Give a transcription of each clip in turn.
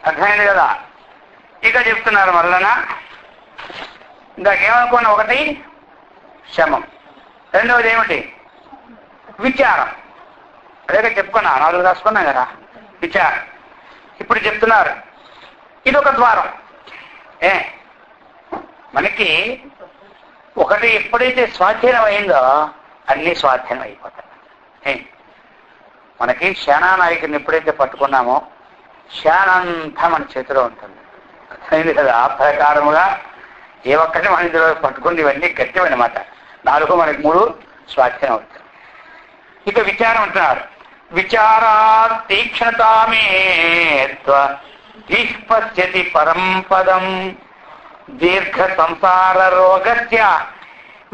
అర్థమైంది కదా. ఇక చెప్తున్నారు మళ్ళనా, ఇందాకేమనుకున్నా, ఒకటి శమం, రెండవది ఏమిటి విచారం. అదే చెప్పుకున్నా, 4 రాసుకున్నాం కదా విచారం. ఇప్పుడు చెప్తున్నారు ఇదొక ద్వారం. మనకి ఒకటి ఎప్పుడైతే స్వాధీనం అయిందో అన్ని స్వాధీనం అయిపోతాయి. మనకి శానానాయకుడిని ఎప్పుడైతే పట్టుకున్నామో శానంతా మన చేతిలో ఉంటుంది. అర్థమైంది కదా. ఆ ప్రకారముగా ఏ ఒక్కటి మన ఇందులో పట్టుకుని ఇవన్నీ గట్టివన్నమాట. 4 మనకి 3 స్వాధీనం అవుతుంది. ఇక విచారం అంటున్నారు. విచారా తీక్ష్ణతామేత్వ పశ్యతి పరంపదం దీర్ఘ సంసార రోగస్య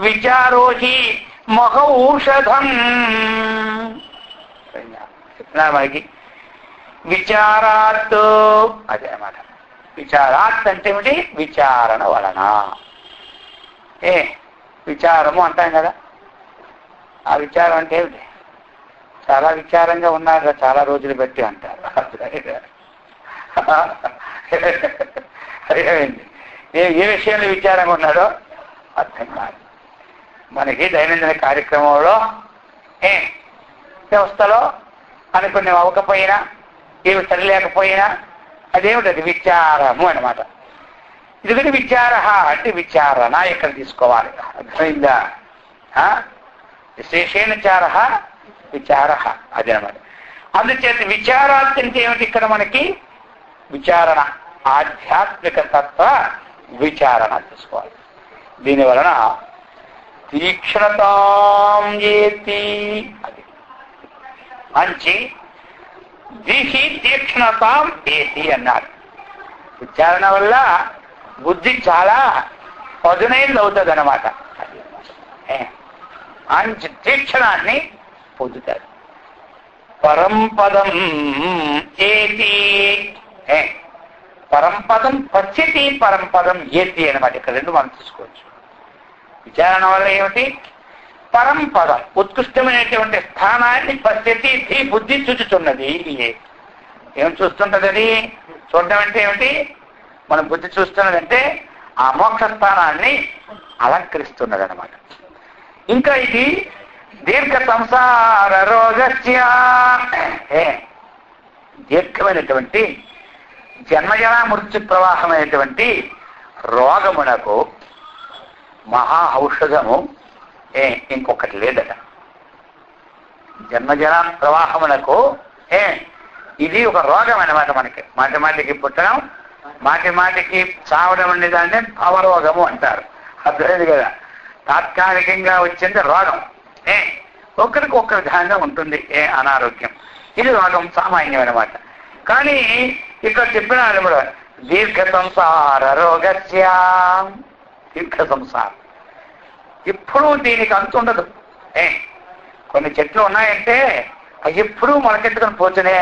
విచారో హి మహౌషధం. చెప్తున్నారు మనకి విచారాత్, అదే అన్నమాట. విచారాత్ అంటే ఏమిటి? విచారణ వలన. విచారము అంటాం కదా, ఆ విచారం అంటే ఏమిటి? చాలా విచారంగా ఉన్నారు చాలా రోజులు బట్టి అంటారు. అదేమైంది? ఏ విషయంలో విచారంగా ఉన్నారో అర్థం కాదు. మనకి దైనందిన కార్యక్రమంలో వ్యవస్థలో అనుకునే అవ్వకపోయినా, ఏమి సరిలేకపోయినా అదేమిటి? అది విచారము అనమాట. ఇది విచార అంటే విచారణ ఇక్కడ తీసుకోవాలి. అర్థమైందా? విశేషేణ చార విచార అది అనమాట. అందుచేత విచారాలు అంటే ఏమిటి? ఇక్కడ మనకి విచారణ, ఆధ్యాత్మిక తత్వ విచారణ తీసుకోవాలి. దీని వలన తీక్ష్ణతాం ఏతి, అది మంచి దీహి తీక్ష్ణతాం ఏతి అన్నారు. విచారణ వల్ల బుద్ధి చాలా పదునైంది అవుతుంది అన్నమాట. మంచి తీక్షణాన్ని పొందుతారు. పరంపదం ఏతి, పరంపదం పశ్యతి పరంపదం ఏతి అనమాట. ఇక్కడ 2 మనం తీసుకోవచ్చు. విచారణ వల్ల ఏమిటి? పరంపదం, ఉత్కృష్టమైనటువంటి స్థానాన్ని పశ్యతి బుద్ధి చూచుతున్నది. ఏమి చూస్తుంటది? అది చూడడం అంటే ఏమిటి? మన బుద్ధి చూస్తున్నదంటే ఆ మోక్ష స్థానాన్ని అలంకరిస్తున్నది అనమాట. ఇంకా ఇది దీర్ఘ సంసార రోగస్య, దీర్ఘమైనటువంటి జన్మజన మృత్యు ప్రవాహమైనటువంటి రోగమునకు మహా ఔషధము ఇంకొకటి లేదట. జన్మజన ప్రవాహమునకు ఇది ఒక రోగం అన్నమాట. మనకి మాటి మాటికి పుట్టడం, మాటి మాటికి చావడం అనేదాన్ని అవరోగము అంటారు. అర్థమైంది కదా. తాత్కాలికంగా వచ్చింది రోగం, ఒకరికి ఒక్క విధంగా ఉంటుంది అనారోగ్యం. ఇది రోగం సామాన్యం అనమాట. కానీ ఇక్కడ చెప్పిన దీర్ఘ సంసార రోగస్య, దీర్ఘ సంసారం ఎప్పుడూ దీనికి అంత ఉండదు. కొన్ని చెట్లు ఉన్నాయంటే అవి ఎప్పుడూ మొలకెత్తుకొని పోతూనే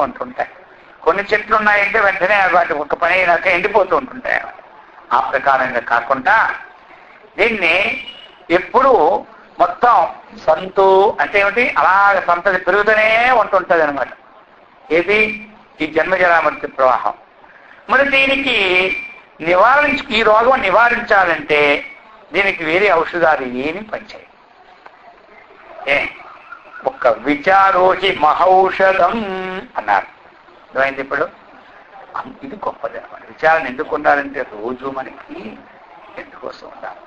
ఉంటుంటాయి. కొన్ని చెట్లు ఉన్నాయంటే వెంటనే వాటి ఒక పని అయినాక ఎండిపోతూ ఉంటుంటాయి. ఆ ప్రకారంగా కాకుండా దీన్ని ఎప్పుడూ మొత్తం సంతు అంటే ఏమిటి? అలాగ సంతతి పెరుగుతూనే ఉంటుంటుంది అనమాట. ఏది? ఈ జన్మజరామృతి ప్రవాహం. మరి దీనికి ఈ రోగం నివారించాలంటే దీనికి వేరే ఔషధాలు ఏమి పనిచేయాలి? ఒక్క విచారోహి మహౌషధం అన్నారు. అర్థమైంది ఇప్పుడు? ఇది గొప్పది అనమాట. విచారణ ఎందుకు ఉండాలంటే రోజు మనకి ఎందుకోసం ఉండాలి.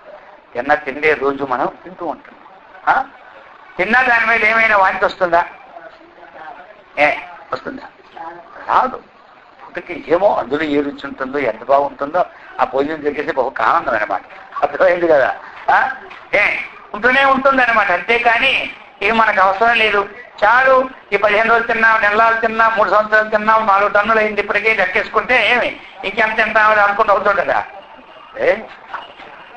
తిండే రోజు మనం తింటూ ఉంటాం. తిన్నా దాని మీద ఏమైనా వాంతి వస్తుందా? వస్తుందా? రాదు. పుట్టుకి ఏమో అందులో ఏ రుచి ఉంటుందో, ఎంత బాగుంటుందో ఆ భోజనం జరిగేసి ఒక ఆనందం అనమాట. అర్థమైంది కదా. ఉంటూనే ఉంటుంది అనమాట. అంతేకాని ఇక మనకు అవసరం లేదు, చాలు ఈ 15 రోజులు తిన్నాం, నెలలు తిన్నాం, 3 సంవత్సరాలు తిన్నాం, 4 టన్నులు అయింది ఇప్పటికీ లెక్కేసుకుంటే ఏమి ఇంకెంత తింటామని అనుకుంటూ అవుతుంది కదా.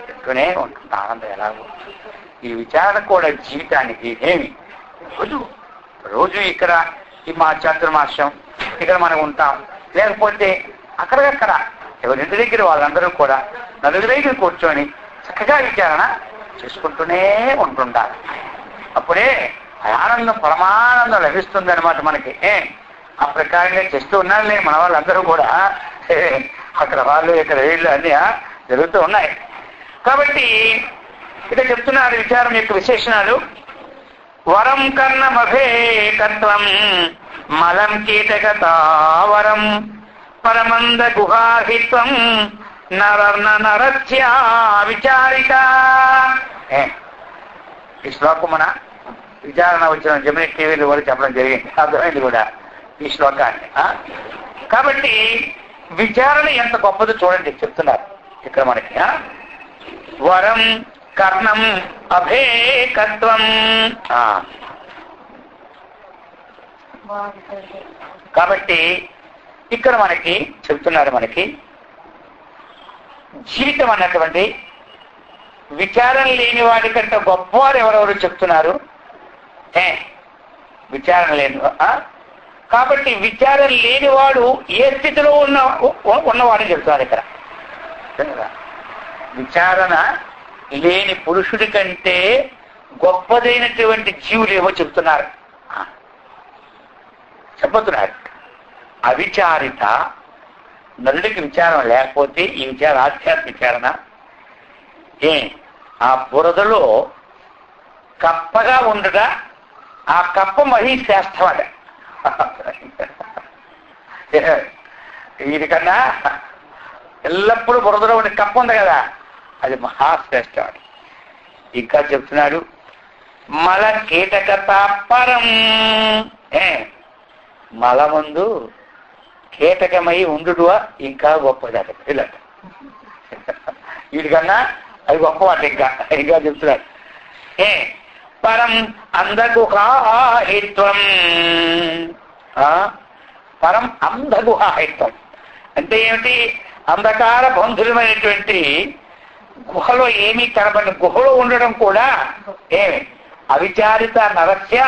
తింటూనే ఉంటుంది ఆనందం. ఎలాగో ఈ విచారణ కూడా జీవితానికి ఏమి రోజు ఇక్కడ ఈ మా చాతుర్మాస్యం ఇక్కడ మనం ఉంటాం. లేకపోతే అక్కడికక్కడ ఎవరింటి దగ్గర వాళ్ళందరూ కూడా నలుగురి దగ్గర కూర్చొని చక్కగా విచారణ చేసుకుంటూనే ఉంటుంటారు. అప్పుడే ఆనందం, పరమానందం లభిస్తుంది అనమాట మనకి. ఆ ప్రకారంగా చేస్తూ ఉన్నారులే మన వాళ్ళందరూ కూడా. అక్కడ వాళ్ళు ఇక్కడ వీళ్ళు అన్ని జరుగుతూ ఉన్నాయి. కాబట్టి ఇక్కడ చెప్తున్నారు విచారం యొక్క విశేషణాలు. వరం కర్ణమభేకత్వం మలం కీటకతావరం పరమంద గుహాహిత్వం నరర్ణ నరస్యా విచారిత. ఈ శ్లోకం మన విచారణ వచ్చిన జమిని టీవీలు కూడా చెప్పడం జరిగింది, అర్థమైంది కూడా ఈ శ్లోకాన్ని. కాబట్టి విచారణ ఎంత గొప్పదో చూడండి చెప్తున్నారు ఇక్కడ మనకి. వరం కర్ణం అభేకత్వం. కాబట్టి ఇక్కడ మనకి చెప్తున్నారు, మనకి జీవితం అన్నటువంటి విచారం లేని వాడి కంటే గొప్పవారు ఎవరెవరు చెప్తున్నారు. విచారం లేని. కాబట్టి విచారం లేనివాడు ఏ స్థితిలో ఉన్నవాడని చెప్తున్నారు ఇక్కడ. విచారణ లేని పురుషుడి కంటే గొప్పదైనటువంటి జీవులు ఏవో చెప్తున్నారు, చెప్పతున్నారు. అవిచారిత నరుడికి విచారం లేకపోతే ఈ విచారం ఆధ్యాత్మిక విచారణ. ఆ బురదలో కప్పగా ఉండగా ఆ కప్ప మరీ శ్రేష్టం అట. వీటికన్నా ఎల్లప్పుడూ బురదలో ఉండే కప్ప ఉంది కదా, అది మహాశ్రేష్టం. ఇంకా చెప్తున్నాడు మల కీటకత పరం. మలమందు కీటకమై ఉండుడువా ఇంకా గొప్పదట పిల్లట. వీటికన్నా అది గొప్పవాట. ఇంకా చెప్తున్నాడు పరం అంధగుహాహిత్వం. పరం అంధగుహాహిత్వం అంటే ఏమిటి? అంధకార బంధులమైనటువంటి గుహలో ఏమీ కనబడిన గుహలో ఉండడం కూడా అవిచారిత నరస్య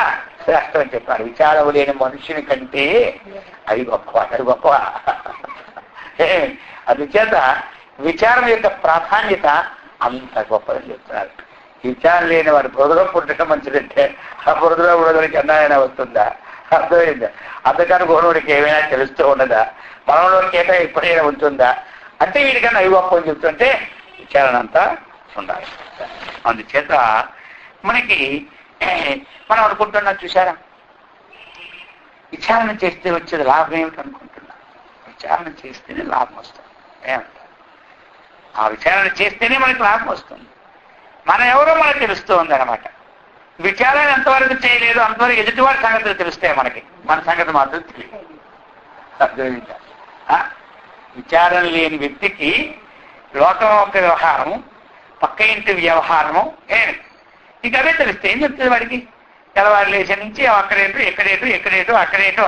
శ్రేష్టం అని చెప్పారు. విచారం లేని మనుషుని కంటే అది గొప్ప, అది గొప్ప. అందుచేత విచారం యొక్క ప్రాధాన్యత అంత గొప్పదని చెప్తున్నారు. విచారం లేని వాడు బురదలో పుట్టడం మంచిదంటే ఆ బురదలో బురదలకి అన్నాయైనా వస్తుందా? అర్థమైందా? అందుకని గుహలోడికి ఏమైనా తెలుస్తూ ఉన్నదా? మనలోకి ఏటా ఎప్పుడైనా ఉంటుందా? అంటే వీడికన్నా అవి గొప్ప అని చెప్తుంటే విచారణ అంతా ఉండాలి. అందుచేత మనకి మనం అనుకుంటున్నాం, చూసారా, విచారణ చేస్తే వచ్చేది లాభం ఏమిటి అనుకుంటున్నాం? విచారణ చేస్తేనే లాభం వస్తుంది. ఏమంటారు? ఆ విచారణ చేస్తేనే మనకి లాభం వస్తుంది. మనం ఎవరో మనకు తెలుస్తూ ఉందన్నమాట. విచారణ ఎంతవరకు చేయలేదు అంతవరకు ఎదుటివాడి సంగతులు తెలుస్తాయి మనకి, మన సంగతి మాత్రం తెలియదు. అర్థమైందా? విచారణ లేని వ్యక్తికి లోకం యొక్క వ్యవహారము, పక్క ఇంటి వ్యవహారము ఇక అవే తెలుస్తాయి. ఏం చెప్తుంది వాడికి? తెల్లవారు లేచి నుంచి అక్కడేటు ఎక్కడేటు ఎక్కడేటు అక్కడేటు.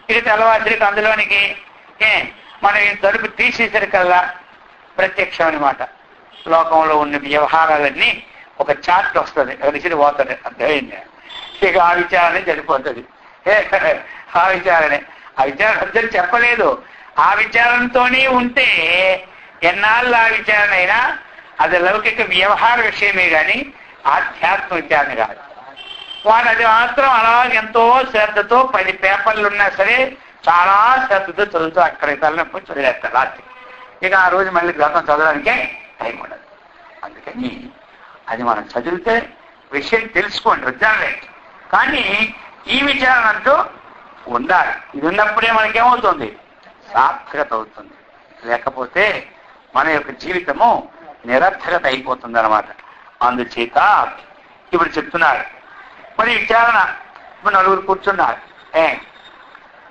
ఇక తెల్లవారికి అందులోనికి మనం తలుపు తీసేసరికల్లా ప్రత్యక్షం అనమాట. లోకంలో ఉన్న వ్యవహారాలన్నీ ఒక చార్ట్ వస్తుంది, కలిసి పోతుంది. అర్థమైంది? ఇక ఆ విచారణ సరిపోతుంది. ఆ విచారణ అందరూ చెప్పలేదు. ఆ విచారణతోనే ఉంటే ఎన్నాళ్ళు ఆ విచారణ అయినా అది లౌకిక వ్యవహార విషయమే కానీ ఆధ్యాత్మ విచారణ కాదు. వాడు అది మాత్రం అలా ఎంతో శ్రద్ధతో 10 పేపర్లు ఉన్నా సరే చాలా శ్రద్ధతో చదువుతూ అక్కడ తలనొప్పి చదివేస్తారు రాత్రి. ఇక ఆ రోజు మళ్ళీ గ్రంథం చదవడానికే టైం ఉండదు. అందుకని అది మనం చదివితే విషయం తెలుసుకోండి, విచారణలే. కానీ ఈ విచారణ అంటూ ఉండాలి. ఇది ఉన్నప్పుడే మనకేమవుతుంది? సార్థకత అవుతుంది. లేకపోతే మన యొక్క జీవితము నిరర్థకత అయిపోతుంది అన్నమాట. అందుచేత ఇప్పుడు చెప్తున్నారు మరి విచారణ. ఇప్పుడు నలుగురు కూర్చున్నారు,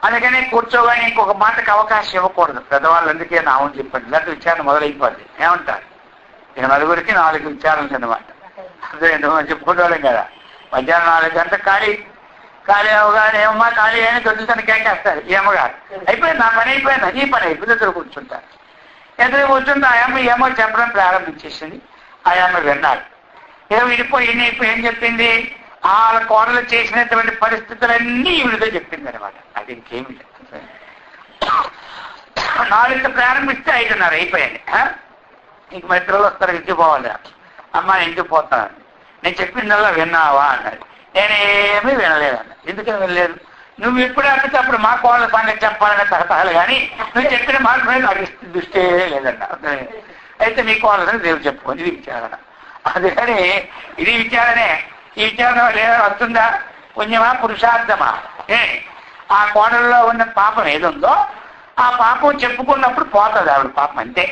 అందుకని కూర్చోగానే ఇంకొక మాటకు అవకాశం ఇవ్వకూడదు. పెద్దవాళ్ళు అందుకే నామని చెప్పండి, లేకపోతే విచారణ మొదలైపోద్ది. ఏమంటారు? ఇక నలుగురికి 4 విచారణలు అన్నమాట. అదే చెప్పుకోవడం కదా. మధ్యాహ్నం 4 గంటల ఖాళీ అవగానే ఏమమ్మా ఖాళీ అని దొరుకుతాను కేకేస్తారు. ఏమగారు అయిపోయింది, నా పని అయిపోయింది, ఈ పని అయిపోయింది. ఇద్దరు కూర్చుంటారు. ఎదురు కూర్చుంటే ఆయమ్మ ఏమో చెప్పడం ప్రారంభించేసింది. ఆయమ్మ విన్నారు. విడిపోయి ఏం చెప్పింది? వాళ్ళ కోడలు చేసినటువంటి పరిస్థితులన్నీ ఈవిడితో చెప్పింది అనమాట. అది ఇంకేమి లేదు. 4 ప్రారంభిస్తే 5:30 అయిపోయింది. ఇంక మెట్రోలు వస్తారు, ఇంటికి పోవాలి. అమ్మ ఇంటికి పోతాను, నేను చెప్పిందల్లా విన్నావా అన్నది. నేనేమీ వినలేదన్న. ఎందుకని వినలేదు? నువ్వు ఎప్పుడు అడిగితే అప్పుడు మా కోళ్ళ సంగతి చెప్పాలనే తహతహలు కానీ నువ్వు చెప్పిన మాట మీద నాకు దృష్టి లేదన్న. అయితే మీ కోళ్ళని దేవుడు చెప్పుకోండి, ఇది విచారణ. అందుకని ఇది విచారణే. ఈ విచారణ లేదా వస్తుందా? పుణ్యమా పురుషార్థమా? ఆ కోడల్లో ఉన్న పాపం ఏదుందో ఆ పాపం చెప్పుకున్నప్పుడు పోతుంది ఆవిడ పాపం, అంతే.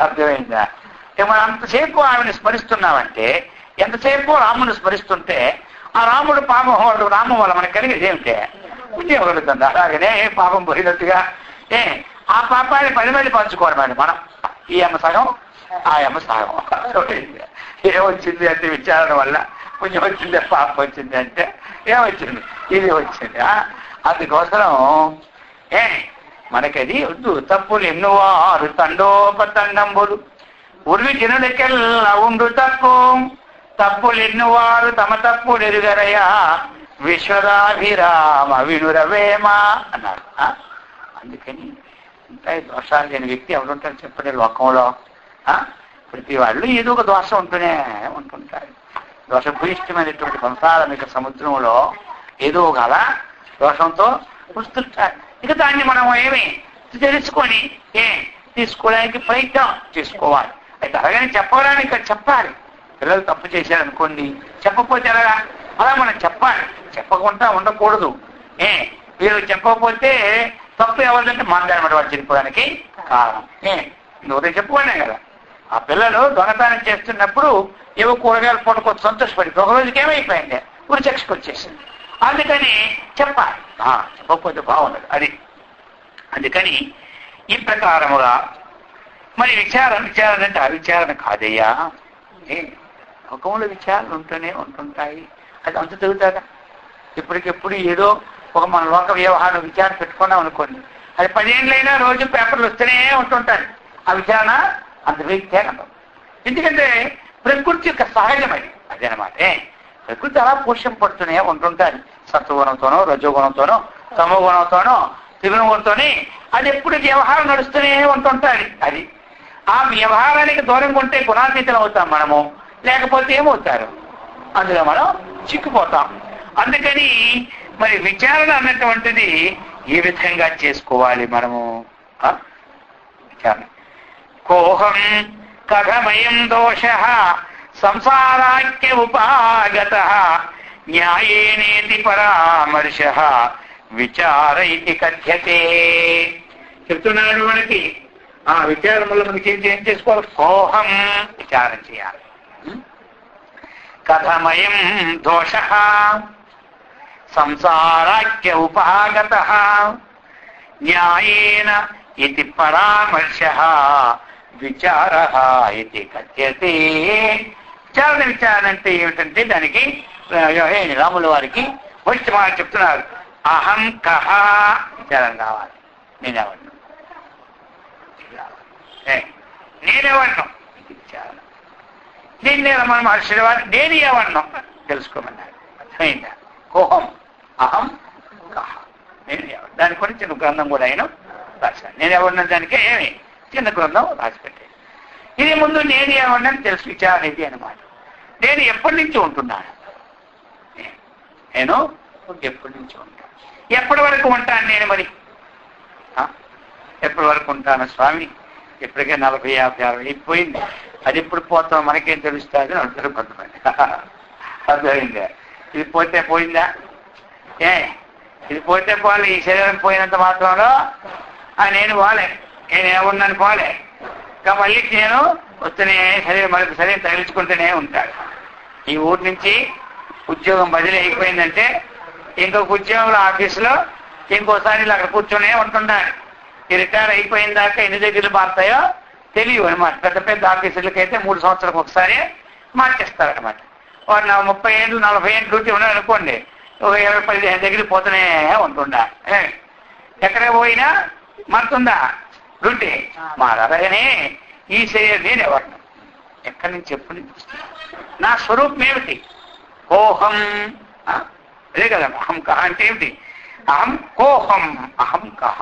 అర్థమైందా? మనం అంతసేపు ఆవిడని స్మరిస్తున్నామంటే, ఎంతసేపు రాముని స్మరిస్తుంటే ఆ రాముడు పాపం రామం వల్ల మనకు కలిగేది ఏమిటే పుణ్యం కలుగుతుంది. అలాగనే పాపం పోయినట్టుగా ఆ పాపాన్ని 10 మంది పంచుకోవడం మనం. ఈ అమ్మ సగం ఆ అమ్మ సగం. ఏమొచ్చింది అంటే విచారణ వల్ల పుణ్యం వచ్చింది, పాపం వచ్చింది అంటే ఏమొచ్చింది? ఇది వచ్చింది. అందుకోసం మనకది వద్దు. తప్పులు ఎన్నువారు తండోపతండంబులు ఉర్వి జనులకెల్లా ఉండు తప్పు, తప్పులు ఎన్నువారు తమ తప్పులు ఎరుగరయా విశ్వదాభిరామ వినురవేమ అన్నారు. అందుకని ఉంటాయి దోషాలు లేని వ్యక్తి ఎవరుంటారు చెప్పండి లోకంలో? ప్రతి వాళ్ళు ఏదో ఒక దోషం ఉంటూనే ఉంటుంటారు. దోషభూయిష్టమైనటువంటి సంసారమిక సముద్రంలో ఏదో ఒక అలా దోషంతో వస్తుంటారు. ఇక దాన్ని మనం ఏమి తెలుసుకొని తీసుకోవడానికి ప్రయత్నం చేసుకోవాలి. అయితే అలాగని చెప్పడానికి చెప్పాలి. పిల్లలు తప్పు చేశారనుకోండి, చెప్పకపోతే ఎలాగా? అలా మనం చెప్పాలి. చెప్పకుండా ఉండకూడదు. వీళ్ళు చెప్పకపోతే తప్పు ఎవరిదంటే మాట్లాడమాట వాళ్ళు చెప్పుకోవడానికి కారణం. ఉదయం చెప్పుకున్నాం కదా, ఆ పిల్లలు దొంగతనం చేస్తున్నప్పుడు ఏవో కూరగాయలు పూటకొచ్చి సంతోషపడి ఒక రోజుకి ఏమైపోయింది, ఊరి చక్షకు వచ్చేసింది. అందుకని చెప్పాలి. చెప్పకపోతే బాగుండదు అది. అందుకని ఈ ప్రకారముగా మరి విచారణ అంటే అవిచారణ కాదయ్యా. లోకంలో విచారణలు ఉంటూనే ఉంటుంటాయి. అది అంత తిరుగుతాగా. ఇప్పటికెప్పుడు ఏదో ఒక మన లోక వ్యవహారం విచారణ పెట్టుకున్నాం అనుకోండి, అది 10 ఏళ్ళైనా రోజు పేపర్లు వస్తూనే ఉంటుంటాయి. ఆ విచారణ అంత వేగం. ఎందుకంటే ప్రకృతి యొక్క సహజమది అదనమాట. ప్రకృతి అలా పోషం పడుతూనే ఉంటుంటాయి. సత్వగుణంతోనో రజోగుణంతోనో తమోగుణంతోనో త్రిగుణంతోనే అది ఎప్పుడు వ్యవహారం నడుస్తూనే ఉంటుంటాయి. అది ఆ వ్యవహారానికి దూరంగా ఉంటే గుణాతీతం అవుతాం మనము, లేకపోతే ఏమవుతారు? అందులో మనం చిక్కుపోతాం. అందుకని మరి విచారణ అన్నటువంటిది ఏ విధంగా చేసుకోవాలి మనము? విచారణ కోహం కథమయం దోష సంసారాఖ్య ఉపాగత న్యాయేనేతి పరామర్శ విచార ఇది కథ్యతే. చెప్తున్నాడు మనకి ఆ విచారం వల్ల మనకి ఏం చేసుకోవాలి? కోహం విచారం చేయాలి. కథమయం దోష సంసారాఖ్య ఉపాగత న్యాయేన ఇది పరామర్శ విచార ఇది కథ్యతే. విచారణ అంటే ఏమిటంటే దానికి రాముల వారికి వచ్చి మాట చెప్తున్నారు. అహం కహ విచారం కావాలి. నేనెవరిను ఇది విచారణ. దీన్ని మనం మహర్షుల వారు నేను ఎవరిను తెలుసుకోమన్నారు. అర్థమైందా? కోహం అహం కహ నేను ఎవరు. దాని గురించి చిన్న గ్రంథం కూడా ఆయన రాశాను. నేను ఎవరిన దానికే ఏమి చిన్న గ్రంథం రాసిపెట్టాను. ఇది ముందు నేను ఏమన్నాను తెలుసు. విచారణ ఇది అనమాట. నేను ఎప్పటి నుంచి ఉంటున్నాను? నేను ఎప్పటి నుంచి ఉంటాను? ఎప్పటి వరకు ఉంటాను నేను? మరి ఎప్పటి వరకు ఉంటాను స్వామి? ఇప్పటికే 40, 50, 60 అయిపోయింది. అది ఎప్పుడు పోతాం మనకేం తెలుస్తుంది అని అంటారు కొంతమంది. అర్థమైందా? ఇది పోతే పోయిందా? ఇది పోతే పోలే. ఈ శరీరం పోయినంత మాత్రంలో నేను పోలే, నేను ఏమున్నాను పోలే. ఇంకా మళ్ళీ నేను వస్తూనే శరీరం మనకు శరీరం తగిలించుకుంటూనే ఉంటాడు. ఈ ఊరి నుంచి ఉద్యోగం బదిలీ అయిపోయిందంటే ఇంకొక ఉద్యోగంలో ఆఫీసులో ఇంకోసారి అక్కడ కూర్చొనే ఉంటున్నాడు. ఈ రిటైర్ అయిపోయిన దాకా ఎన్ని దగ్గరలు మారుతాయో తెలియవు అనమాట. పెద్ద పెద్ద ఆఫీసులకైతే 3 సంవత్సరాలకు ఒకసారి మార్చేస్తారనమాట. 30 ఏళ్ళు 40 ఏళ్ళు డ్యూటీ ఉన్నాడు అనుకోండి, ఒక 20-15 దగ్గరికి పోతూనే ఉంటుండా. ఎక్కడికి పోయినా మారుతుందా డ్యూటీ? మారగానే ఈ శరీరం నేను ఎవరిను? ఎక్కడి నుంచి ఎప్పుడు నా స్వరూపం ఏమిటి? కోహం. అదే కదా అహం కహ అంటే ఏమిటి? అహం కోహం అహం కహ.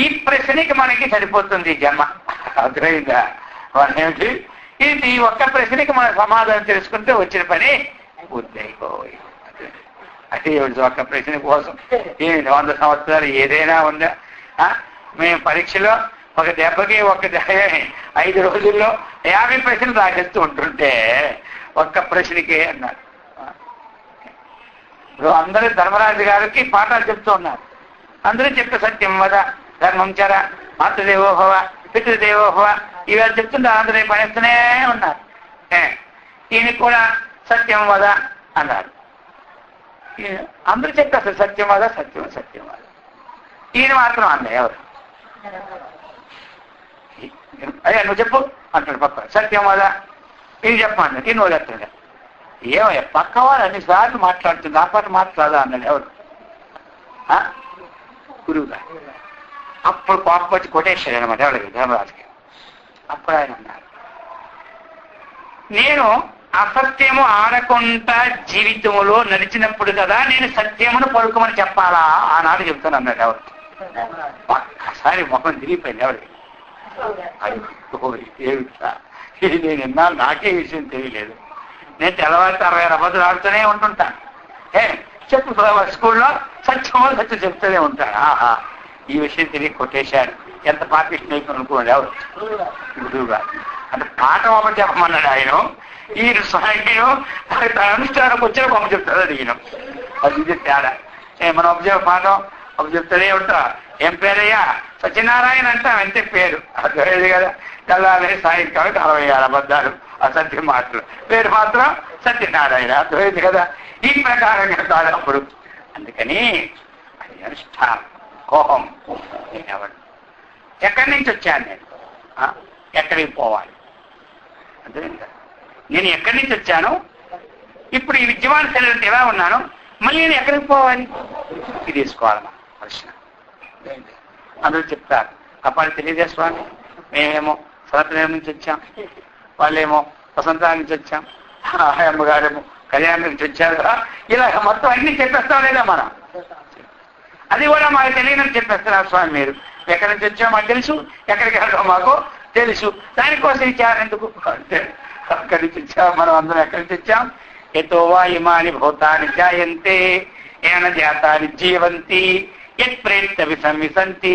ఈ ప్రశ్నకి మనకి సరిపోతుంది జన్మ. అర్థమైందా? ఏమిటి ఈ ఒక్క ప్రశ్నకి మన సమాధానం తెలుసుకుంటే వచ్చిన పని పూర్తి అయిపోయి. అది ఒక్క ప్రశ్న కోసం 100 సంవత్సరాలు ఏదైనా ఉందా? మేము పరీక్షలో ఒక దెబ్బకి 5 రోజుల్లో 50 ప్రశ్నలు రాసేస్తూ ఉంటుంటే ఒక్క ప్రశ్నకే అన్నారు. ఇప్పుడు అందరూ ధర్మరాజు గారికి పాఠాలు చెప్తూ ఉన్నారు. అందరూ చెప్పే సత్యం వద, ధర్మం చర, మాతృదేవోభవ, పితృదేవోభవ ఇవాళ చెప్తుంటే అందరూ పనిస్తూనే ఉన్నారు. ఈయనకి కూడా సత్యం వద అన్నారు. అందరూ చెప్పేస్తారు సత్యం వద, సత్యం సత్యం వద. ఈయన మాత్రం అన్న ఎవరు అయ్యా నువ్వు చెప్పు అంటాడు పక్క. సత్యం వద ఇది చెప్పమన్నాడు. ఈ నువ్వు చెప్తాడు. ఏమయ్యా పక్క వాళ్ళు అన్నిసార్లు మాట్లాడుతుంది, ఆ పాట మాట్లాడా అన్నాడు. ఎవరు? గురువుగా. అప్పుడు కోపం వచ్చి కొట్టేశాడు అనమాట ఎవరికి, ధర్మరాజుకి. అప్పుడు ఆయన అన్నారు, నేను అసత్యము ఆడకుండా జీవితంలో నడిచినప్పుడు కదా నేను సత్యమును పలుకమని చెప్పాలా ఆనాడు చెప్తాను అన్నాడు. ఎవరు? ఒక్కసారి ముఖం తిరిగిపోయింది ఎవరికి. ఏమిటా ఇది నేను ఎన్నాళ్ళు నాకే విషయం తెలియలేదు. నేను తెల్లవారితే 60 అబద్ధాలు ఆడుతూనే ఉంటుంటాను. చెప్పు స్కూల్లో సత్యమో సత్యం చెప్తూనే ఉంటాను. ఈ విషయం తిరిగి కొట్టేశాడు. ఎంత పాపిష్టి అనుకోండి ఎవరు? గురువుగా. అంటే పాఠం అమలు చెప్పమన్నాడు ఆయన. ఈయన స్వయం తన అనుష్ఠానం వచ్చిన బొమ్మ చెప్తాడు ఈయన. అది ఇది తేడా. మనం పాఠం అప్పుడు చెప్తూనే ఉంటా. ఏం పేరయ్యా? సత్యనారాయణ అంటాం, అంతే పేరు. అది కదా. తెల్లారి సాయంకాలం 66 అబద్ధాలు, అసత్యం మాటలు. పేరు మాత్రం సత్యనారాయణ. అర్థమైంది కదా. ఈ ప్రకారంగా కాదు అప్పుడు. అందుకని అది అనుష్ఠానం. కోపం ఎవరు? ఎక్కడి నుంచి వచ్చాను నేను? ఎక్కడికి పోవాలి? అర్థమైంది కదా. నేను ఎక్కడి నుంచి వచ్చాను? ఇప్పుడు ఈ విద్యమాన శరీరంతో ఎలా ఉన్నాను? మళ్ళీ నేను ఎక్కడికి పోవాలి? ఇది తీసుకోవాలమ్మా ప్రశ్న. అందరూ చెప్తారు అప్పుడు తెలియజేసుకోవాలి. మేమేమో సరత్నగర్ నుంచి వచ్చాం, వాళ్ళేమో వసంతాల నుంచి వచ్చాం, అమ్మగారేమో కళ్యాణం నుంచి వచ్చారు కదా. ఇలా మొత్తం అన్ని చెప్పేస్తాం లేదా మనం? అది కూడా మాకు తెలియదని చెప్పేస్తున్నారు స్వామి. మీరు ఎక్కడి నుంచి వచ్చామో మాకు తెలుసు, ఎక్కడికి వెళ్తాం మాకు తెలుసు. దానికోసం ఇచ్చారు ఎందుకు అంటే అక్కడి నుంచి వచ్చాం. మనం అందరం ఎక్కడి నుంచి వచ్చాం? ఎతో వా ఇమాని భూతాని జాయంతే ఏన జాతాని జీవంతి యత్ ప్రేత విసంవిసంతి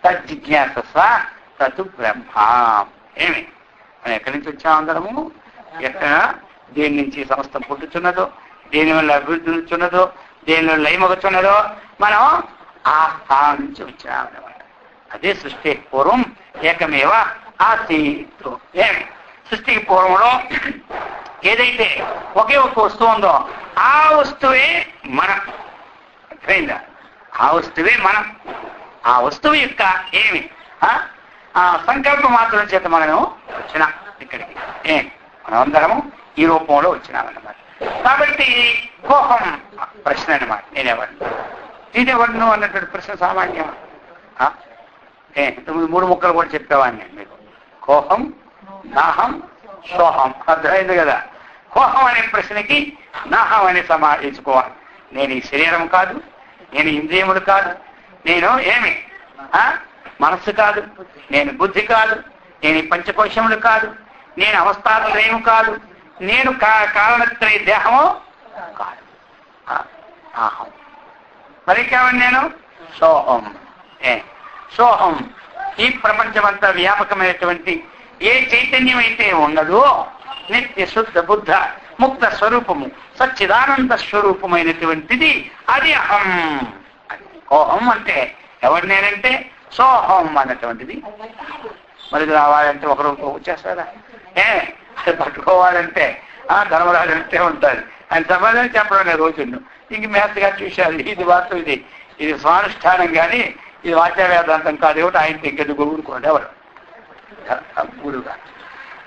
తజ్జిజ్ఞాస తతు బ్రహ్మ. ఏమి మనం ఎక్కడి నుంచి వచ్చాం? అందరము ఎక్కడ దేని నుంచి సంస్థ పుట్టుచున్నదో, దేని వల్ల అభివృద్ధి నుంచున్నదో, దేనిలో లయమగుచున్నదో మనం ఆ స్థానం నుంచి వచ్చామన్నమాట. అదే సృష్టి పూర్వం ఏకమేవ ఆసీత్. ఏమి సృష్టికి పూర్వంలో ఏదైతే ఒకే ఒక వస్తువు ఉందో ఆ వస్తువే మనం. అర్థమైందా? ఆ వస్తువే మనం. ఆ వస్తువు యొక్క ఏమి సంకల్ప మాత్రం చేత మనం వచ్చినాం ఇక్కడికి. మనమందరము ఈ రూపంలో వచ్చినామన్నమాట. కాబట్టి కోపం ప్రశ్న అన్నమాట. నేనెవరిను అన్నటువంటి ప్రశ్న సామాన్యం. ఇంతకుముందు 3 ముక్కలు కూడా చెప్పేవాడిని మీకు. కోపం, నాహం, సోహం. అర్థమైంది కదా. కోపం అనే ప్రశ్నకి నాహం అని సమాధించుకోవాలి. నేను ఈ శరీరం కాదు, నేను ఇంద్రియములు కాదు, నేను ఏమి మనస్సు కాదు, నేను బుద్ధి కాదు, నేను ఈ పంచకోశములు కాదు, నేను అవస్థాత్రయము కాదు, నేను కారణత్రయ దేహము కాదు. అహం. మరి కావండి నేను సోహం. సోహం ఈ ప్రపంచమంతా వ్యాపకమైనటువంటి ఏ చైతన్యం అయితే ఉన్నదో నిత్య శుద్ధ బుద్ధ ముక్త స్వరూపము సచ్చిదానంద స్వరూపమైనటువంటిది అది అహం. కోహం అంటే ఎవరు నేనంటే సోహం అన్నటువంటిది. మరి రావాలంటే ఒకరు వచ్చేస్తారా? పట్టుకోవాలంటే ధర్మరాజు అంటే ఉంటుంది. ఆయన సమాధానం చెప్పడం నేను రోజును ఇంక మేతగా చూశారు. ఇది వాస్తవం, ఇది స్వానుష్ఠానం కానీ ఇది వాచ్యవేదాంతం కాదు. ఏమిటి ఆయన ఇంకెందుకు ఊరుకోండి ఎవరు గురువుగా.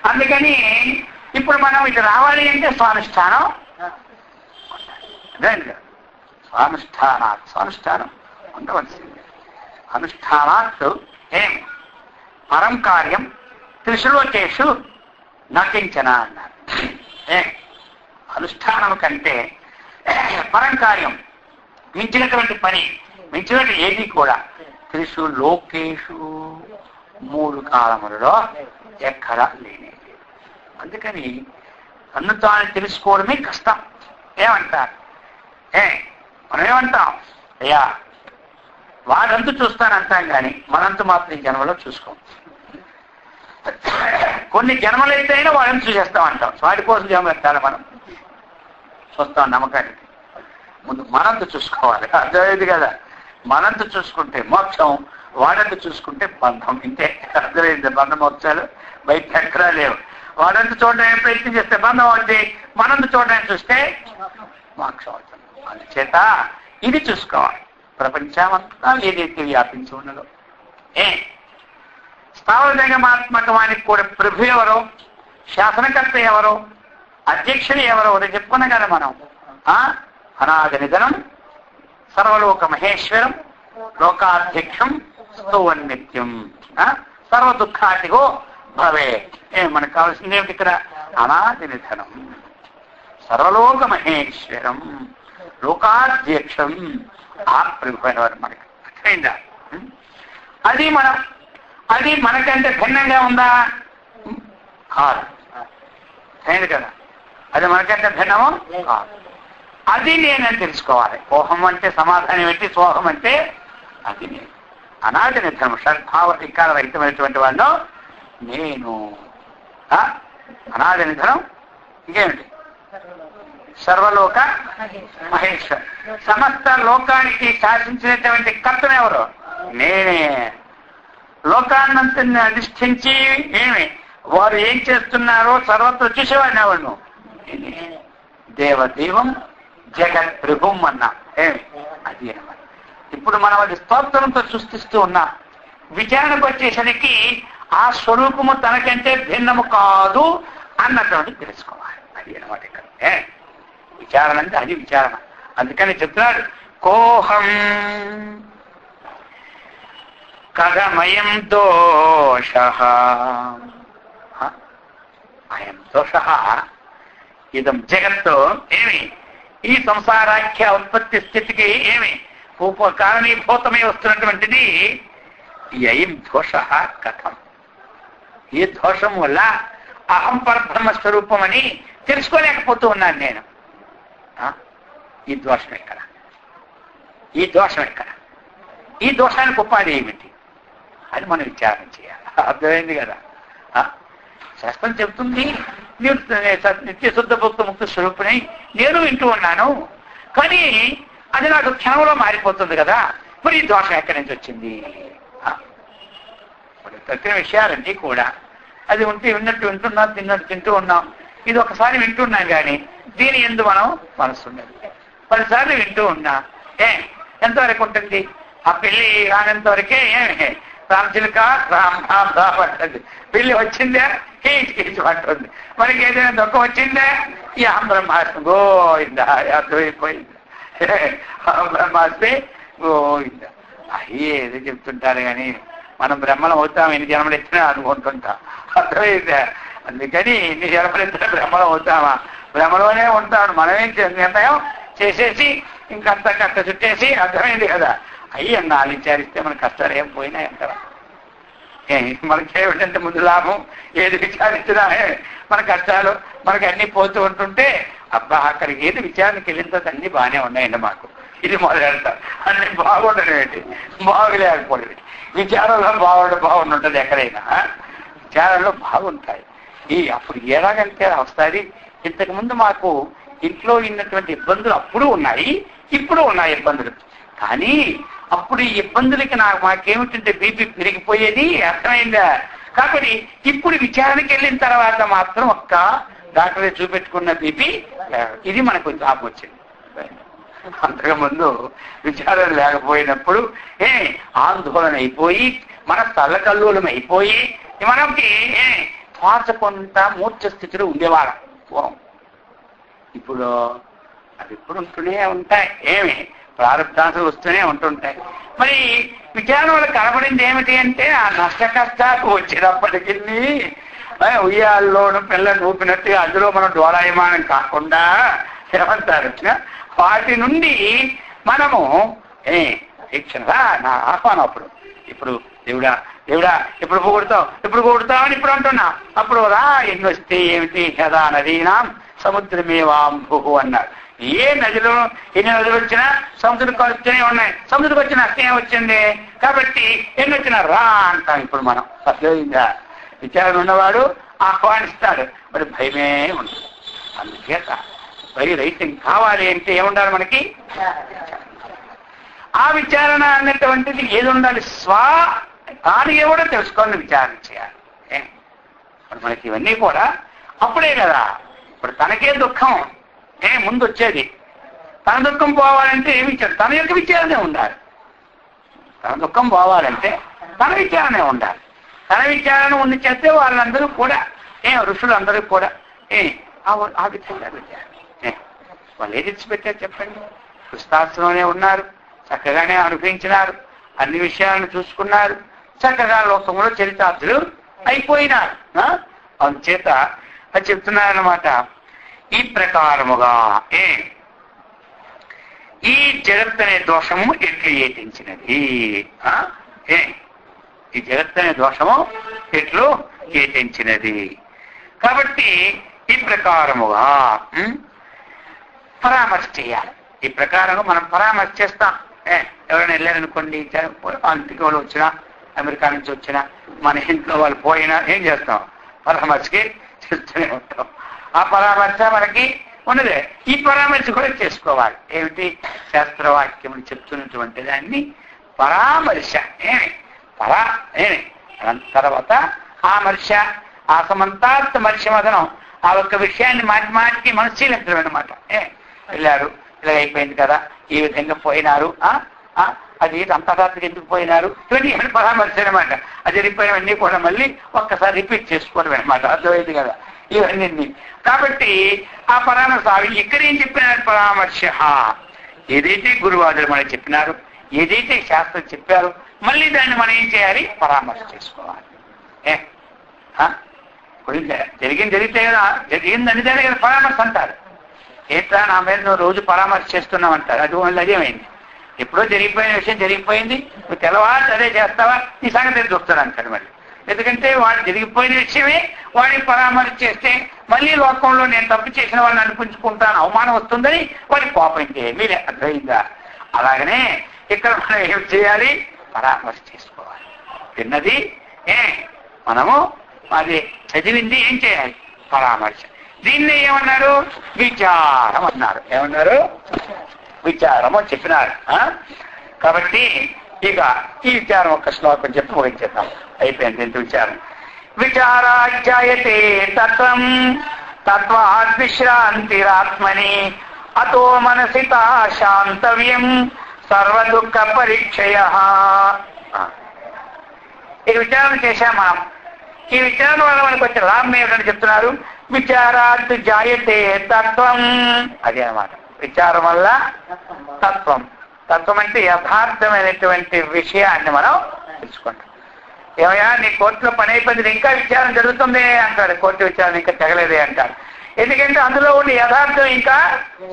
అందుకని ఇప్పుడు మనం ఇది రావాలి అంటే స్వానుష్ఠానం. స్వానుష్ఠానం ఉండవలసింది. అనుష్ఠానాత్ ఏమి పరం కార్యం త్రిశులోకేషు నకించన అన్నారు. అనుష్ఠానం కంటే పరం కార్యం మించినటువంటి పని, మించినటువంటి ఏది కూడా త్రిషు లోకేషు 3 కాలములలో ఎక్కడా లేనేది. అందుకని తన్ను తాను తెలుసుకోవడమే కష్టం. ఏమంటారు? మనం ఏమంటాం? అయ్యా వాడంతు చూస్తానంటాం కానీ మనంతు మాత్రం ఈ జన్మలో చూసుకోం. కొన్ని జన్మలైతే అయినా వాడంతు చూసేస్తాం అంటాం. వాడి కోసం జన్మ ఎత్తాలి మనం, చూస్తాం నమ్మకానికి. ముందు మనంతు చూసుకోవాలి. అర్థమైంది కదా? మనంతు చూసుకుంటే మోక్షం, వాడంతు చూసుకుంటే బంధం. ఇంతే. అర్థమైంది? బంధ మోక్షాలు బయట ఎక్కడా లేవు. వాడంతు చూడడానికి ప్రయత్నం చేస్తే బంధం అవుతుంది, మనంతు చూడడానికి చూస్తే మోక్షం అవుతుంది. అందుచేత ఇది చూసుకోవాలి. ప్రపంచమంతా ఏదైతే వ్యాపించి ఉన్నదో స్థావర జంగమాత్మకమానికి కూడా ప్రభు ఎవరో, శాసనకర్త ఎవరో, అధ్యక్షుడు ఎవరో చెప్పుకున్నాం కదా మనం. అనాది నిధనం, సర్వలోక మహేశ్వరం, లోకాధ్యక్షం, స్తోవన్నిత్యం, సర్వ దుఃఖాతిగో భవే. మనకు కావాల్సింది ఏమిటి ఇక్కడ? అనాది నిధనం, సర్వలోక మహేశ్వరం, లోకాధ్యక్షం. ఆ ప్రభు అనేవారు మనకి. అర్థమైందా? అది మనకంటే భిన్నంగా ఉందా? కాదు. అయింది కదా? అది మనకంటే భిన్నము కాదు. అది నేనని తెలుసుకోవాలి. ఓహం అంటే సమాధానం ఏంటి? సోహం అంటే అది నేను. అనాది నిధనం, షడ్భావ ధిక్కార రహితమైనటువంటి వాళ్ళు నేను. అనాది నిధనం ఇంకేమిటి? సర్వలోక మహేశ్వర్. సమస్త లోకానికి శాసించినటువంటి కర్తను ఎవరు? నేనే. లోకాన్నంతని అధిష్ఠించి వారు ఏం చేస్తున్నారో సర్వత్ర చూసేవాడిని ఎవరు? దేవదేవం జగత్ ప్రభుం అన్నా. అది అన్నమాట. ఇప్పుడు మనం అది స్తోత్రంతో సృష్టిస్తూ ఉన్నాం. విచారణకు వచ్చేసరికి ఆ స్వరూపము తనకంటే భిన్నము కాదు అన్నటువంటి తెలుసుకోవాలి. అది అన్నమాట. ఇక్కడ విచారణ అంటే అది విచారణ. అందుకని చెప్తున్నాడు, కోహం కథమయం దోష, అయం దోష ఇదం జగత్తు. ఈ సంసారాఖ్య ఉత్పత్తి స్థితికి కారణీభూతమై వస్తున్నటువంటిది అయం దోష కథం. ఈ దోషం వల్ల అహం పరబ్రహ్మ స్వరూపం అని తెలుసుకోలేకపోతూ ఉన్నాను నేను. ఈ దోషం ఎక్కడ? ఈ దోషం ఎక్కడ? ఈ దోషానికి ఉపాధి ఏమిటి? అది మనం విచారణ చేయాలి. అర్థమైంది కదా? శాస్త్రం చెబుతుంది నిత్య శుద్ధ భక్త ముక్త స్వరూపుని నేను వింటూ ఉన్నాను, కానీ అది నాకు క్షణంలో మారిపోతుంది కదా. మరి ఈ దోషం ఎక్కడి నుంచి వచ్చింది? ప్రతి విషయాలన్నీ కూడా అది ఉంటే విన్నట్టు వింటున్నాం, తిన్నట్టు తింటూ ఉన్నాం. ఇది ఒకసారి వింటున్నాం కానీ దీని ఎందు మనం మనసు ఉండదు. 10 సార్లు వింటూ ఉన్నా ఎంతవరకు ఉంటుంది? ఆ పెళ్లి కానంత వరకే రామచిలుక రాంపడుతుంది. పెళ్లి వచ్చిందే కీచు పడుతుంది. మనకి ఏదైనా దుఃఖం వచ్చిందే ఈ బ్రహ్మాస్మి గోయిందా అర్థమైపోయింది. బ్రహ్మాస్మి గోయిందా ఏదో చెప్తుంటారు కానీ మనం బ్రహ్మలం అవుతాం. ఎన్ని జన్మలు ఎత్తినా అనుకుంటుంటాం. అర్థమైందా? అందుకని ఎన్ని జన్మలు ఎత్తినా బ్రహ్మలం అవుతామా? బ్రహ్మలోనే ఉంటాడు. మనమేం నిర్ణయం చేసేసి ఇంకంతా కష్ట చుట్టేసి. అర్థమైంది కదా? అయ్యి అన్నాళ్ళు విచారిస్తే మన కష్టాలు ఏం పోయినాయి అంటారా? మనకేమిటంటే ముందు లాభం. ఏది విచారించినా మన కష్టాలు మనకి అన్ని పోతూ ఉంటుంటే అబ్బా అక్కడికి ఏది విచారణకి వెళ్ళిన తర్వాత అన్ని బాగానే ఉన్నాయండి మాకు. ఇది మొదలెడతారు. అన్ని బాగుండేది బాగులేకపోలేదు. విచారంలో బాగుంటుంది. ఎక్కడైనా విచారంలో బాగుంటాయి. అప్పుడు ఎలాగంటే వస్తుంది. ఇంతకుముందు మాకు ఇంట్లో ఉన్నటువంటి ఇబ్బందులు అప్పుడు ఉన్నాయి, ఇప్పుడు ఉన్నాయి ఇబ్బందులు. కానీ అప్పుడు ఈ ఇబ్బందులకి మాకేమిటంటే బీపీ పెరిగిపోయేది. అర్థమైందా? కాబట్టి ఇప్పుడు విచారణకి వెళ్ళిన తర్వాత మాత్రం ఒక్క డాక్టరే చూపెట్టుకున్న బీపీ ఇది మనకు లాభం వచ్చింది. అంతకుముందు విచారణ లేకపోయినప్పుడు ఆందోళన అయిపోయి మన తల్లకల్లోలం అయిపోయి మనకి తోచకుండా మూర్ఛ స్థితిలో ఉండేవాళ్ళం. ఇప్పుడు అవి ఇప్పుడు ఉంటూనే ఉంటాయి. ప్రారంభాలు వస్తూనే ఉంటుంటాయి. మరి విచారణ వల్ల కనబడింది ఏమిటి అంటే ఆ నష్ట కష్టాలు వచ్చినప్పటికీ ఉయ్యాల్లోనూ పిల్లలు ఊపినట్టుగా అందులో మనం డోలాయమానం కాకుండా ఏమంటారు వాటి నుండి మనము శిక్షణగా నా ఆహ్వానం. ఇప్పుడు దేవుడా ఎప్పుడు పొగుడుతావు అని ఇప్పుడు అంటున్నా. అప్పుడు రా ఎన్ని వస్తే ఏమిటి కదా నదీనాం సముద్రమేవాంభు అన్నారు. ఏ నదిలో ఎన్ని నదులు వచ్చినా సముద్రం వస్తూనే ఉన్నాయి. సముద్రం వచ్చిన అర్థం వచ్చింది కాబట్టి ఎన్ని వచ్చినా రా అంటాం. ఇప్పుడు మనం అర్థమైందా? విచారణ ఉన్నవాడు ఆహ్వానిస్తాడు, మరి భయమే ఉంటుంది. అందుచేత భయరహితం కావాలి అంటే ఏముండాలి మనకి? ఆ విచారణ అన్నటువంటిది ఏది ఉండాలి? తాను ఎవడో తెలుసుకొని విచారణ చేయాలి. మనకి ఇవన్నీ కూడా అప్పుడే కదా. ఇప్పుడు తనకే దుఃఖం ముందు వచ్చేది. తన దుఃఖం పోవాలంటే ఏమి ఇచ్చాడు? తన యొక్క విచారణే ఉండాలి. తన దుఃఖం పోవాలంటే తన విచారణే ఉండాలి. తన విచారణ ఉండి చేస్తే వాళ్ళందరూ కూడా ఋషులందరూ కూడా ఆ విధంగా విచారణ వాళ్ళు ఏది ఇచ్చిపెట్టారు చెప్పండి? కృష్ణాశ్రమంలోనే ఉన్నారు, చక్కగానే అనుభవించినారు, అన్ని విషయాలను చూసుకున్నారు, చక్కగా లోకంలో చరితార్థులు అయిపోయినారు. అందుచేత అది చెప్తున్నారన్నమాట. ఈ ప్రకారముగా ఈ జగత్ అనే దోషము ఎట్లు ఏతించినది? ఈ జగత్ అనే దోషము ఎట్లు ఏతించినది? కాబట్టి ఈ ప్రకారముగా పరామర్శ చేయాలి. ఈ ప్రకారంగా మనం పరామర్శ చేస్తాం. ఎవరైనా వెళ్ళారనుకోండి, అంతకి వాళ్ళు వచ్చినా, అమెరికా నుంచి వచ్చినా, మన ఇంట్లో వాళ్ళు పోయినా ఏం చేస్తాం? పరామర్శకి చేస్తూనే ఉంటాం. ఆ పరామర్శ మనకి ఉన్నదే. ఈ పరామర్శ కూడా చేసుకోవాలి. ఏమిటి? శాస్త్రవాక్యములు చెప్తున్నటువంటి దాన్ని పరామర్శ. తర్వాత ఆమర్శ, ఆసమంతాత్ మర్శమదనం. ఆ ఒక్క విషయాన్ని మాటి మాటికి మనశీలించడం అనమాట. వెళ్ళారు, ఇలా అయిపోయింది కదా, ఈ విధంగా పోయినారు, అది అంతరాత్రికి ఎందుకు పోయినారు, ఇవన్నీ పరామర్శ అనమాట. అది జరిగిపోయినవన్నీ కూడా మళ్ళీ ఒక్కసారి రిపీట్ చేసుకోవడం అనమాట. అర్థమైంది కదా ఇవన్నీ. కాబట్టి ఆ పరామర్శ ఇక్కడ ఏం చెప్పినారు? పరామర్శ ఏదైతే గురువాదులు మనకు చెప్పినారు, ఏదైతే శాస్త్రం చెప్పారో మళ్ళీ దాన్ని మనం ఏం చేయాలి? పరామర్శ చేసుకోవాలి. ఇప్పుడు జరిగింది జరిగితే కదా, జరిగిందని దాని కదా పరామర్శ అంటారు. ఏంట్రా నా మీద నువ్వు రోజు పరామర్శ చేస్తున్నావు అంటారు. అది మళ్ళీ అదేమైంది? ఎప్పుడో జరిగిపోయిన విషయం జరిగిపోయింది, నువ్వు తెల్లవారు అదే చేస్తావా, నీ సంగతి చూస్తాను అంటారు మళ్ళీ. ఎందుకంటే వాడు జరిగిపోయిన విషయమే వాడిని పరామర్శ చేస్తే మళ్ళీ లోకంలో నేను తప్పు చేసిన వాళ్ళని అనిపించుకుంటాను, అవమానం వస్తుందని వాడికి కోపం చేయాలి. అర్థమైందా? అలాగనే ఇక్కడ మనం ఏం చేయాలి? పరామర్శ చేసుకోవాలి. విన్నది మనము అది చదివింది ఏం చేయాలి? పరామర్శ. దీన్ని ఏమన్నారు? విచారం అన్నారు. ఏమన్నారు? విచారము చెప్పినారు. కాబట్టి ఇక ఈ విచారం ఒక శ్లోకం చెప్పి ముగించేద్దాం. అయిపోయింది ఇంత విచారం. విచారాధ్యాయతే తత్వం తత్వాద్విశ్రాంతిరాత్మని అతో మనసితా శాంతవ్యం సర్వదుఃఖ పరిక్షయ. ఈ విచారణ చేశాం మనం. ఈ విచారణ వల్ల మనకు వచ్చే లాభం ఏమిటని చెప్తున్నారు? విచారాత్ జాయతే తత్వం. అదే అన్నమాట. విచారం వల్ల తత్వం. తత్వం అంటే యథార్థమైనటువంటి విషయాన్ని మనం తెలుసుకుంటాం. ఏమయ్యా నీ కోర్టులో పని అయిపోయింది, ఇంకా విచారణ జరుగుతుంది అంటాడు. కోర్టు విచారణ ఇంకా తెగలేదే అంటారు. ఎందుకంటే అందులో ఉండే యథార్థం ఇంకా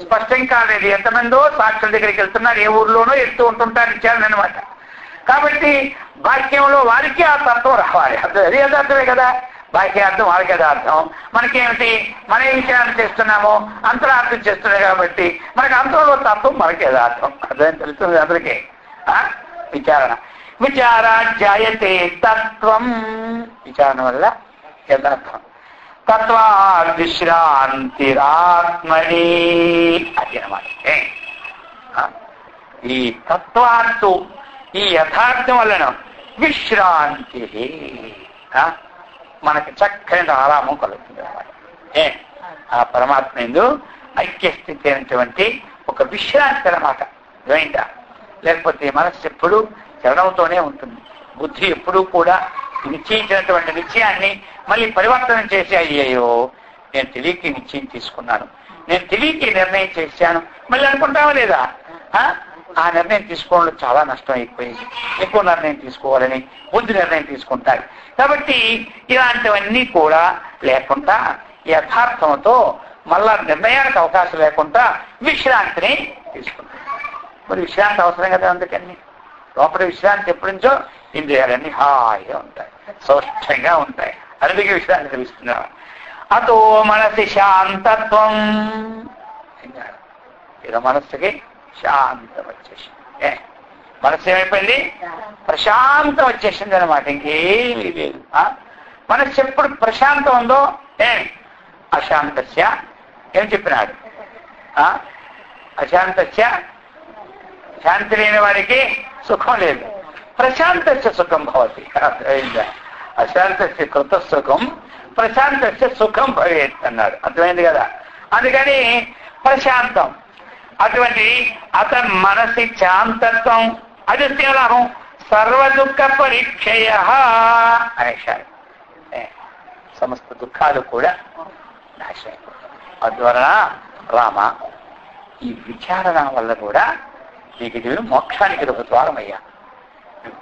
స్పష్టం కాలేదు. ఎంతమందో సాక్షుల దగ్గరికి వెళ్తున్నారు, ఏ ఊర్లోనో ఎత్తూ ఉంటుంటారు విచారణ అనమాట. కాబట్టి వాక్యంలో వారికి ఆ తత్వం రావాలి. అది యథార్థమే కదా. బాహ్యార్థం వాళ్ళకి యథార్థం. మనకేమిటి? మన ఏ విచారణ చేస్తున్నామో అంతరార్థం చేస్తున్నాయి కాబట్టి మనకి అంతరంలో తత్వం మనకి యథార్థం. అదే తెలుస్తుంది అందరికీ. విచారణ విచారాధ్యాయతే తత్వం. విచారణ వల్ల యథార్థం. తత్వాద్విశ్రాంతిరాత్మని. అది అన్నమాట. ఈ తత్వాత్తు ఈ యథార్థం వలన విశ్రాంతి, మనకి చక్కని ఆరామం కలుగుతుంది అన్నమాట. ఆ పరమాత్మ ఎందు ఐక్యస్థితి అయినటువంటి ఒక విశ్రాంతి అన్నమాట. ఏమైందా? లేకపోతే మనస్సు ఎప్పుడు చలనంతోనే ఉంటుంది. బుద్ధి ఎప్పుడూ కూడా నిశ్చయించినటువంటి నిశ్చయాన్ని మళ్ళీ పరివర్తన చేసి, అయ్యో నేను తెలియక నిశ్చయం తీసుకున్నాను, నేను తెలియక నిర్ణయం చేశాను మళ్ళీ అనుకుంటావా లేదా? ఆ నిర్ణయం తీసుకోవడంలో చాలా నష్టం అయిపోయింది. ఎక్కువ నిర్ణయం తీసుకోవాలని బుద్ధి నిర్ణయం తీసుకుంటారు. కాబట్టి ఇలాంటివన్నీ కూడా లేకుండా యథార్థంతో మళ్ళా నిర్ణయానికి అవకాశం లేకుండా విశ్రాంతిని తీసుకుంటారు. మరి విశ్రాంతి అవసరం కదా. అందుకని లోపల విశ్రాంతి ఎప్పటి నుంచో ఇంద్రియాలన్నీ హాయిగా ఉంటాయి, సౌష్టంగా ఉంటాయి. అందుకే విశ్రాంతి లభిస్తున్నారు. అతో మనసి శాంతత్వం. ఇక మనస్సుకి శాంతం వచ్చేసింది. మనస్సు ఏమైపోయింది? ప్రశాంతం వచ్చేసింది అనమాట, ఇంకేమీ లేదు. మనస్సు ఎప్పుడు ప్రశాంతం ఉందో అశాంతస్య ఏం చెప్పినాడు? అశాంతస్య శాంతి లేని వారికి సుఖం లేదు, ప్రశాంతస్య సుఖం భవతి. అశాంతస్య కృత సుఖం ప్రశాంతస్య సుఖం భవేత్ అన్నాడు. అర్థమైంది కదా? అందుకని ప్రశాంతం, అటువంటి అతని మనసి శాంతత్వం అది వస్తే లాభం. సర్వదుఃఖ పరిక్షయ అనేశారు. సమస్త దుఃఖాలు కూడా నాశనం. అందువలన రామ, ఈ విచారణ వల్ల కూడా నీకు ఇది మోక్షానికి ఒక ద్వారం అయ్యా.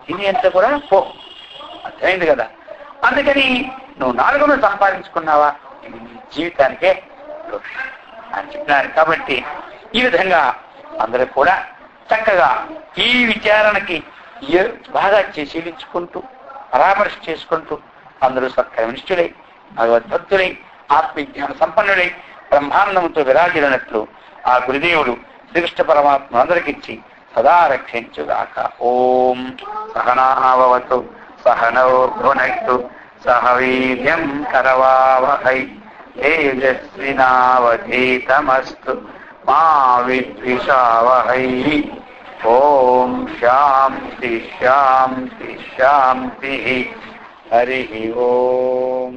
దీని అంతా కూడా పో. అర్థమైంది కదా? అందుకని నువ్వు 4 సంపాదించుకున్నావా, ఇది నీ జీవితానికే అని చెప్పినారు. కాబట్టి ఈ విధంగా అందరూ కూడా చక్కగా ఈ విచారణకి బాగా శీలించుకుంటూ పరామర్శ చేసుకుంటూ అందరూ సత్కర్మనిష్ఠులై భగవద్భక్తులై ఆత్మజ్ఞాన సంపన్నులై బ్రహ్మాండంతో విరాజిల్లినట్లు ఆ గురుదేవుడు శ్రీకృష్ణ పరమాత్మ అందరికిచ్చి సదా రక్షించుగాక. ఓం సహనావతు సహనౌ భునక్తు సహ వీర్యం కరవావహై తేజస్వినావధీతమస్తు మా విద్విషావహై. ఓం శాంతి శాంతి శాంతి. హరి ఓం.